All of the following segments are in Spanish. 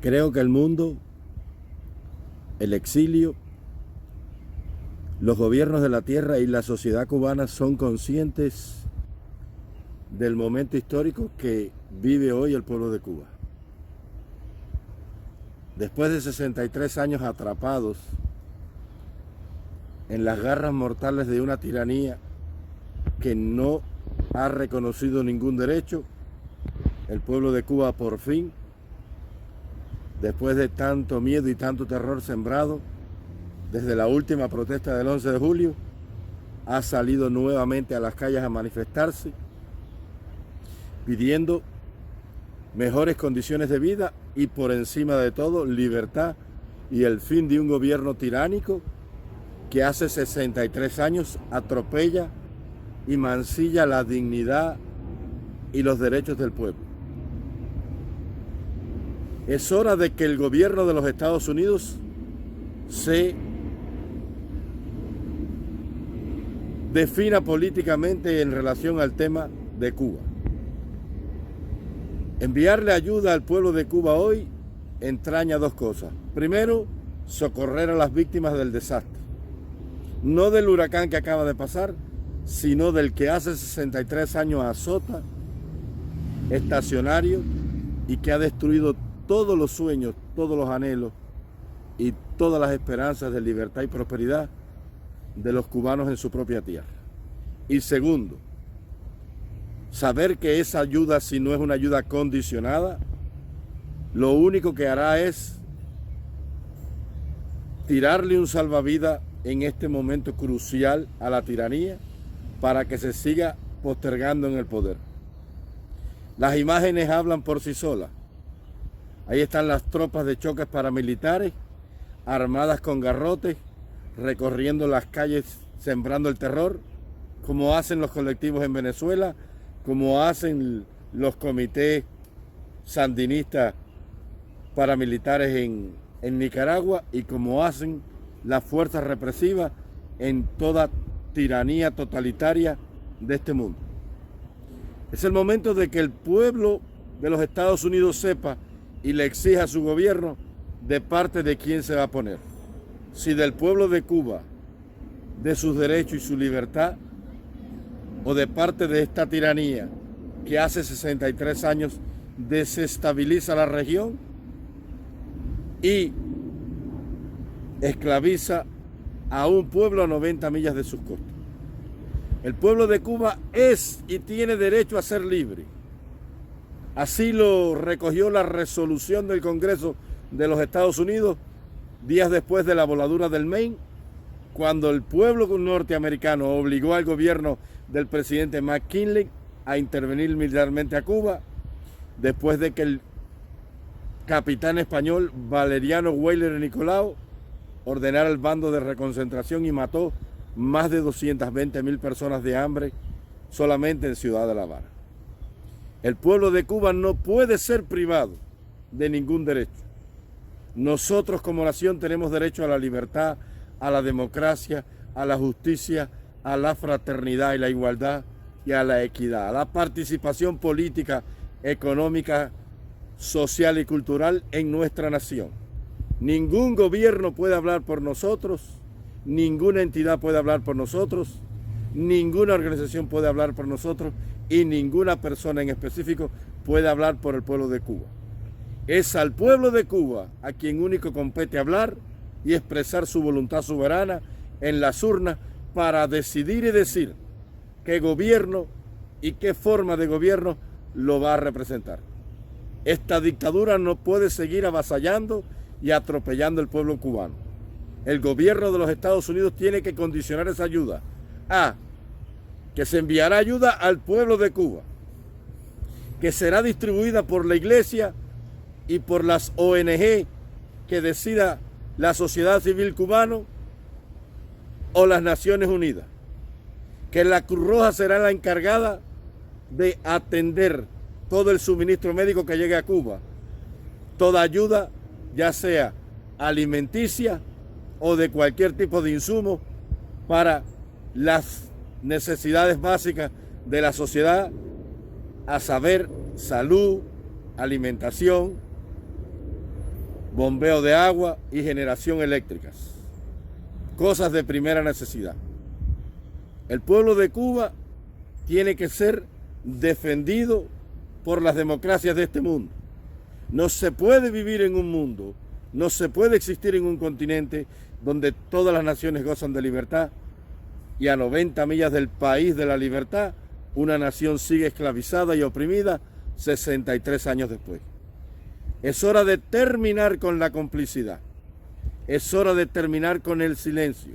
Creo que el mundo, el exilio, los gobiernos de la tierra y la sociedad cubana son conscientes del momento histórico que vive hoy el pueblo de Cuba. Después de 63 años atrapados en las garras mortales de una tiranía que no ha reconocido ningún derecho, el pueblo de Cuba por fin, después de tanto miedo y tanto terror sembrado, desde la última protesta del 11 de julio, ha salido nuevamente a las calles a manifestarse, pidiendo mejores condiciones de vida y, por encima de todo, libertad y el fin de un gobierno tiránico que hace 63 años atropella y mancilla la dignidad y los derechos del pueblo. Es hora de que el gobierno de los Estados Unidos se defina políticamente en relación al tema de Cuba. Enviarle ayuda al pueblo de Cuba hoy entraña dos cosas. Primero, socorrer a las víctimas del desastre. No del huracán que acaba de pasar, sino del que hace 63 años azota, estacionario, y que ha destruido todos los sueños, todos los anhelos y todas las esperanzas de libertad y prosperidad de los cubanos en su propia tierra. Y segundo, saber que esa ayuda, si no es una ayuda condicionada, lo único que hará es tirarle un salvavidas en este momento crucial a la tiranía para que se siga postergando en el poder. Las imágenes hablan por sí solas. Ahí están las tropas de choques paramilitares, armadas con garrotes, recorriendo las calles, sembrando el terror, como hacen los colectivos en Venezuela, como hacen los comités sandinistas paramilitares en Nicaragua y como hacen las fuerzas represivas en toda tiranía totalitaria de este mundo. Es el momento de que el pueblo de los Estados Unidos sepa y le exija a su gobierno de parte de quién se va a poner. Si del pueblo de Cuba, de sus derechos y su libertad, o de parte de esta tiranía que hace 63 años desestabiliza la región y esclaviza a un pueblo a 90 millas de sus costas. El pueblo de Cuba es y tiene derecho a ser libre. Así lo recogió la resolución del Congreso de los Estados Unidos días después de la voladura del Maine, cuando el pueblo norteamericano obligó al gobierno del presidente McKinley a intervenir militarmente a Cuba, después de que el capitán español Valeriano Weyler Nicolau ordenara el bando de reconcentración y mató más de 220,000 personas de hambre solamente en Ciudad de La Habana. El pueblo de Cuba no puede ser privado de ningún derecho. Nosotros como nación tenemos derecho a la libertad, a la democracia, a la justicia, a la fraternidad y la igualdad y a la equidad, a la participación política, económica, social y cultural en nuestra nación. Ningún gobierno puede hablar por nosotros, ninguna entidad puede hablar por nosotros, ninguna organización puede hablar por nosotros y ninguna persona en específico puede hablar por el pueblo de Cuba. Es al pueblo de Cuba a quien único compete hablar y expresar su voluntad soberana en las urnas para decidir y decir qué gobierno y qué forma de gobierno lo va a representar. Esta dictadura no puede seguir avasallando y atropellando al pueblo cubano. El gobierno de los Estados Unidos tiene que condicionar esa ayuda a que se enviará ayuda al pueblo de Cuba, que será distribuida por la iglesia y por las ONG que decida la sociedad civil cubana o las Naciones Unidas, que la Cruz Roja será la encargada de atender todo el suministro médico que llegue a Cuba, toda ayuda, ya sea alimenticia o de cualquier tipo de insumo para las necesidades básicas de la sociedad, a saber, salud, alimentación, bombeo de agua y generación eléctricas. Cosas de primera necesidad. El pueblo de Cuba tiene que ser defendido por las democracias de este mundo. No se puede vivir en un mundo, no se puede existir en un continente donde todas las naciones gozan de libertad y a 90 millas del país de la libertad, una nación sigue esclavizada y oprimida 63 años después. Es hora de terminar con la complicidad. Es hora de terminar con el silencio.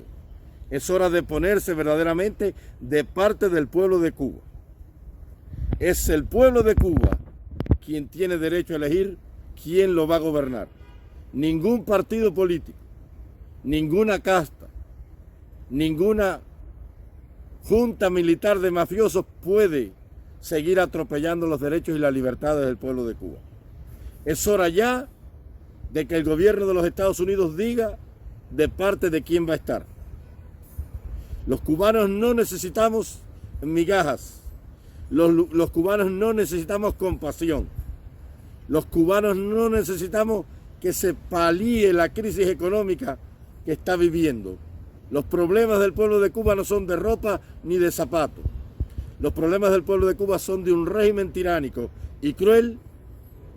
Es hora de ponerse verdaderamente de parte del pueblo de Cuba. Es el pueblo de Cuba quien tiene derecho a elegir quién lo va a gobernar. Ningún partido político, ninguna casta, ninguna junta militar de mafiosos puede seguir atropellando los derechos y las libertades del pueblo de Cuba. Es hora ya de que el gobierno de los Estados Unidos diga de parte de quién va a estar. Los cubanos no necesitamos migajas. Los cubanos no necesitamos compasión. Los cubanos no necesitamos que se palíe la crisis económica que está viviendo. Los problemas del pueblo de Cuba no son de ropa ni de zapatos. Los problemas del pueblo de Cuba son de un régimen tiránico y cruel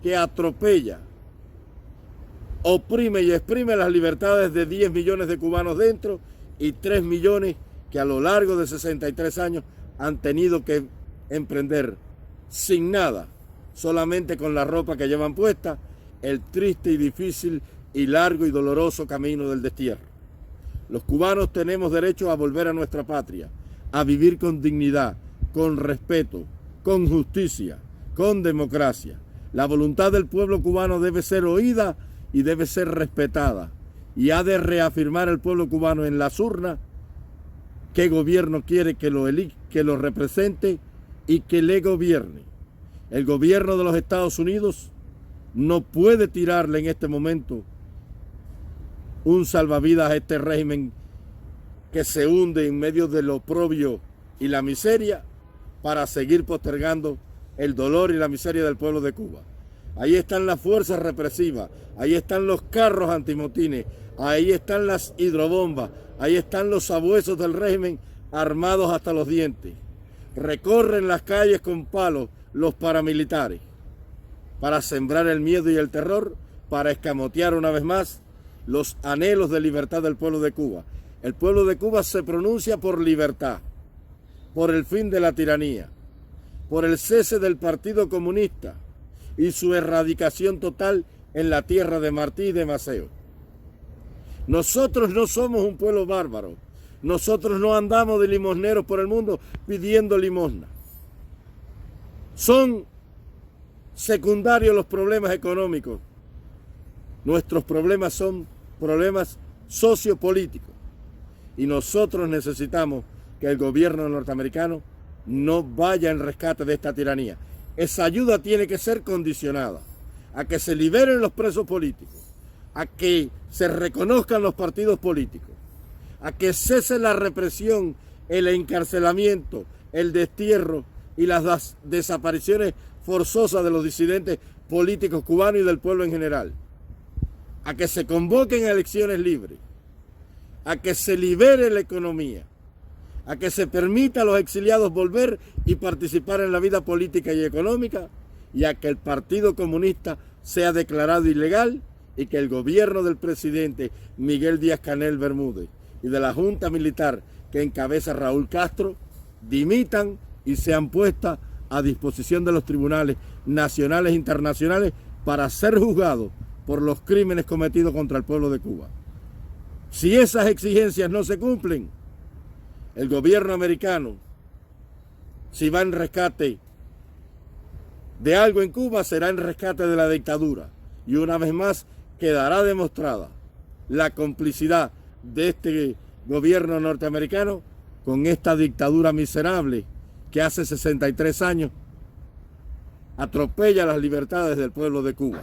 que atropella, oprime y exprime las libertades de 10 millones de cubanos dentro y 3 millones que a lo largo de 63 años han tenido que emprender sin nada, solamente con la ropa que llevan puesta, el triste y difícil y largo y doloroso camino del destierro. Los cubanos tenemos derecho a volver a nuestra patria, a vivir con dignidad, con respeto, con justicia, con democracia. La voluntad del pueblo cubano debe ser oída y debe ser respetada. Y ha de reafirmar el pueblo cubano en las urnas qué gobierno quiere que lo represente y que le gobierne. El gobierno de los Estados Unidos no puede tirarle en este momento un salvavidas a este régimen que se hunde en medio del oprobio y la miseria para seguir postergando el dolor y la miseria del pueblo de Cuba. Ahí están las fuerzas represivas, ahí están los carros antimotines, ahí están las hidrobombas, ahí están los sabuesos del régimen armados hasta los dientes. Recorren las calles con palos los paramilitares para sembrar el miedo y el terror, para escamotear una vez más los anhelos de libertad del pueblo de Cuba. El pueblo de Cuba se pronuncia por libertad, por el fin de la tiranía, por el cese del Partido Comunista y su erradicación total en la tierra de Martí y de Maceo. Nosotros no somos un pueblo bárbaro. Nosotros no andamos de limosneros por el mundo pidiendo limosna. Son secundarios los problemas económicos. Nuestros problemas son problemas sociopolíticos. Y nosotros necesitamos que el gobierno norteamericano no vaya en rescate de esta tiranía. Esa ayuda tiene que ser condicionada a que se liberen los presos políticos, a que se reconozcan los partidos políticos, a que cese la represión, el encarcelamiento, el destierro y las desapariciones forzosas de los disidentes políticos cubanos y del pueblo en general, a que se convoquen elecciones libres, a que se libere la economía, a que se permita a los exiliados volver y participar en la vida política y económica, y a que el Partido Comunista sea declarado ilegal y que el gobierno del presidente Miguel Díaz-Canel Bermúdez y de la Junta Militar que encabeza Raúl Castro dimitan y sean puestas a disposición de los tribunales nacionales e internacionales para ser juzgados por los crímenes cometidos contra el pueblo de Cuba. Si esas exigencias no se cumplen, el gobierno americano, si va en rescate de algo en Cuba, será en rescate de la dictadura. Y una vez más quedará demostrada la complicidad de este gobierno norteamericano con esta dictadura miserable que hace 63 años atropella las libertades del pueblo de Cuba.